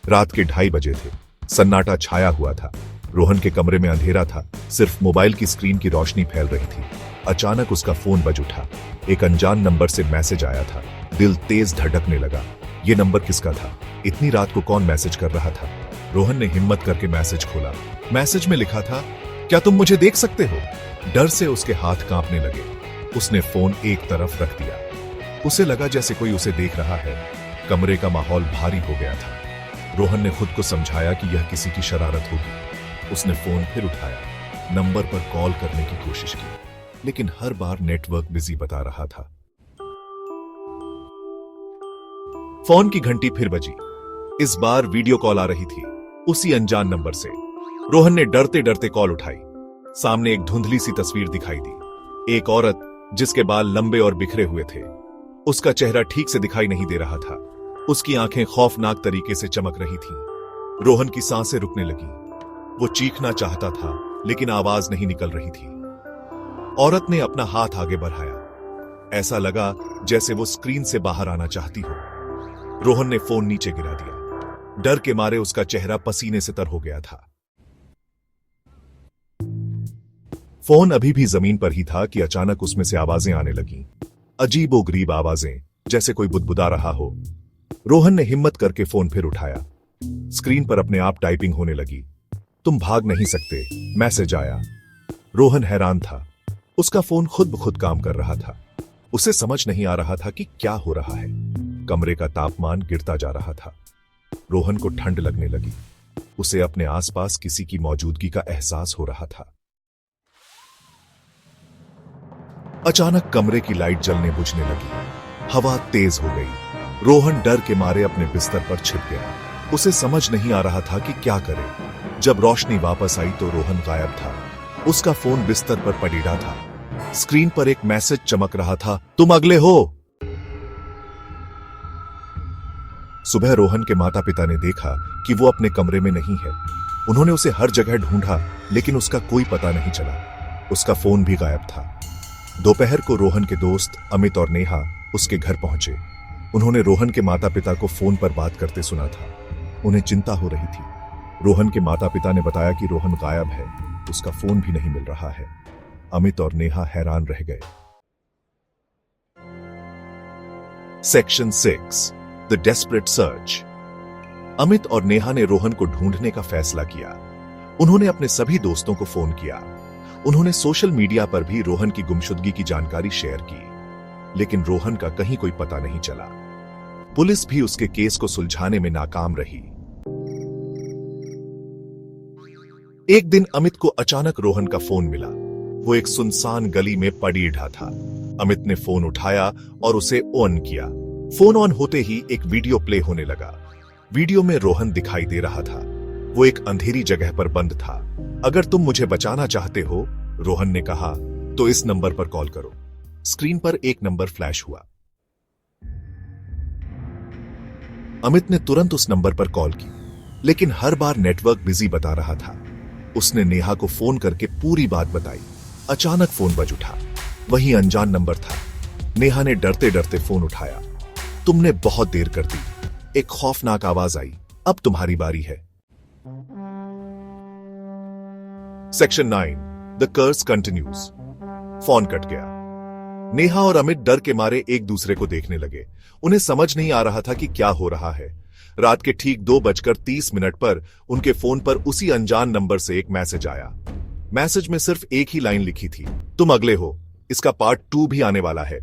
रात के 2:30 बजे थे। सन्नाटा छाया हुआ था। रोहन के कमरे में अंधेरा था, सिर्फ मोबाइल की स्क्रीन की रोशनी फैल रही थी। अचानक उसका फोन बज उठा। एक अनजान नंबर से मैसेज आया था। दिल तेज धड़कने लगा। ये नंबर किसका था? इतनी रात को कौन मैसेज कर रहा था? रोहन ने हिम्मत करके मैसेज खोला। मैसेज में लिखा था, क्या तुम मुझे देख सकते हो? डर से उसके हाथ कांपने लगे। उसने फोन एक तरफ रख दिया। उसे लगा जैसे कोई उसे देख रहा है। कमरे का माहौल भारी हो गया था। रोहन ने खुद को समझाया कि यह किसी की शरारत होगी। उसने फोन फिर उठाया, नंबर पर कॉल करने की कोशिश की, लेकिन हर बार नेटवर्क बिजी बता रहा था। फोन की घंटी फिर बजी। इस बार वीडियो कॉल आ रही थी, उसी अनजान नंबर से। रोहन ने डरते डरते कॉल उठाई। सामने एक धुंधली सी तस्वीर दिखाई दी। एक औरत जिसके बाल लंबे और बिखरे हुए थे। उसका चेहरा ठीक से दिखाई नहीं दे रहा था। उसकी आंखें खौफनाक तरीके से चमक रही थीं। रोहन की सांसें रुकने लगी। वो चीखना चाहता था, लेकिन आवाज नहीं निकल रही थी। औरत ने अपना हाथ आगे बढ़ाया। ऐसा लगा जैसे वो स्क्रीन से बाहर आना चाहती हो। रोहन ने फोन नीचे गिरा दिया। डर के मारे उसका चेहरा पसीने से तर हो गया था। फोन अभी भी जमीन पर ही था कि अचानक उसमें से आवाजें आने लगीं। अजीबोगरीब आवाजें, जैसे कोई बुदबुदा रहा हो। रोहन ने हिम्मत करके फोन फिर उठाया। स्क्रीन पर अपने आप टाइपिंग होने लगी। तुम भाग नहीं सकते, मैसेज आया। रोहन हैरान था। उसका फोन खुद ब खुद काम कर रहा था। उसे समझ नहीं आ रहा था कि क्या हो रहा है। कमरे का तापमान गिरता जा रहा था। रोहन को ठंड लगने लगी। उसे अपने आसपास किसी की मौजूदगी का एहसास हो रहा था। अचानक कमरे की लाइट जलने बुझने लगी। हवा तेज हो गई। रोहन डर के मारे अपने बिस्तर पर छिप गया। उसे समझ नहीं आ रहा था कि क्या करे। जब रोशनी वापस आई तो रोहन गायब था। उसका फोन बिस्तर पर पड़ीड़ा था। स्क्रीन पर एक मैसेज चमक रहा था, तुम अगले हो। सुबह रोहन के माता पिता ने देखा कि वो अपने कमरे में नहीं है। उन्होंने उसे हर जगह ढूंढा, लेकिन उसका कोई पता नहीं चला। उसका फोन भी गायब था। दोपहर को रोहन के दोस्त अमित और नेहा उसके घर पहुंचे। उन्होंने रोहन के माता पिता को फोन पर बात करते सुना था। उन्हें चिंता हो रही थी। रोहन के माता पिता ने बताया कि रोहन गायब है, उसका फोन भी नहीं मिल रहा है। अमित और नेहा हैरान रह गए। Section 6, the desperate search. Amit और नेहा ने रोहन को ढूंढने का फैसला किया। उन्होंने अपने सभी दोस्तों को फोन किया। उन्होंने सोशल मीडिया पर भी रोहन की गुमशुदगी की जानकारी शेयर की, लेकिन रोहन का कहीं कोई पता नहीं चला। पुलिस भी उसके केस को सुलझाने में नाकाम रही। एक दिन अमित को अचानक रोहन का फोन मिला। वो एक सुनसान गली में पड़ीढ़ा था। अमित ने फोन उठाया और उसे ऑन किया। फोन ऑन होते ही एक वीडियो प्ले होने लगा। वीडियो में रोहन दिखाई दे रहा था। वो एक अंधेरी जगह पर बंद था। अगर तुम मुझे बचाना चाहते हो, रोहन ने कहा, तो इस नंबर पर कॉल करो। स्क्रीन पर एक नंबर फ्लैश हुआ। अमित ने तुरंत उस नंबर पर कॉल की, लेकिन हर बार नेटवर्क बिजी बता रहा था। उसने नेहा को फोन करके पूरी बात बताई। अचानक फोन बज उठा। वही अनजान नंबर था। नेहा ने डरते डरते फोन उठाया। तुमने बहुत देर कर दी। एक खौफनाक आवाज आई, अब तुम्हारी बारी है। Section 9, the curse continues. Phone cut गया। नेहा और अमित डर के मारे एक दूसरे को देखने लगे। उन्हें समझ नहीं आ रहा था कि क्या हो रहा है। रात के ठीक 2:30 पर उनके फोन पर उसी अनजान नंबर से एक मैसेज आया। मैसेज में सिर्फ एक ही लाइन लिखी थी, तुम अगले हो। इसका पार्ट 2 भी आने वाला है।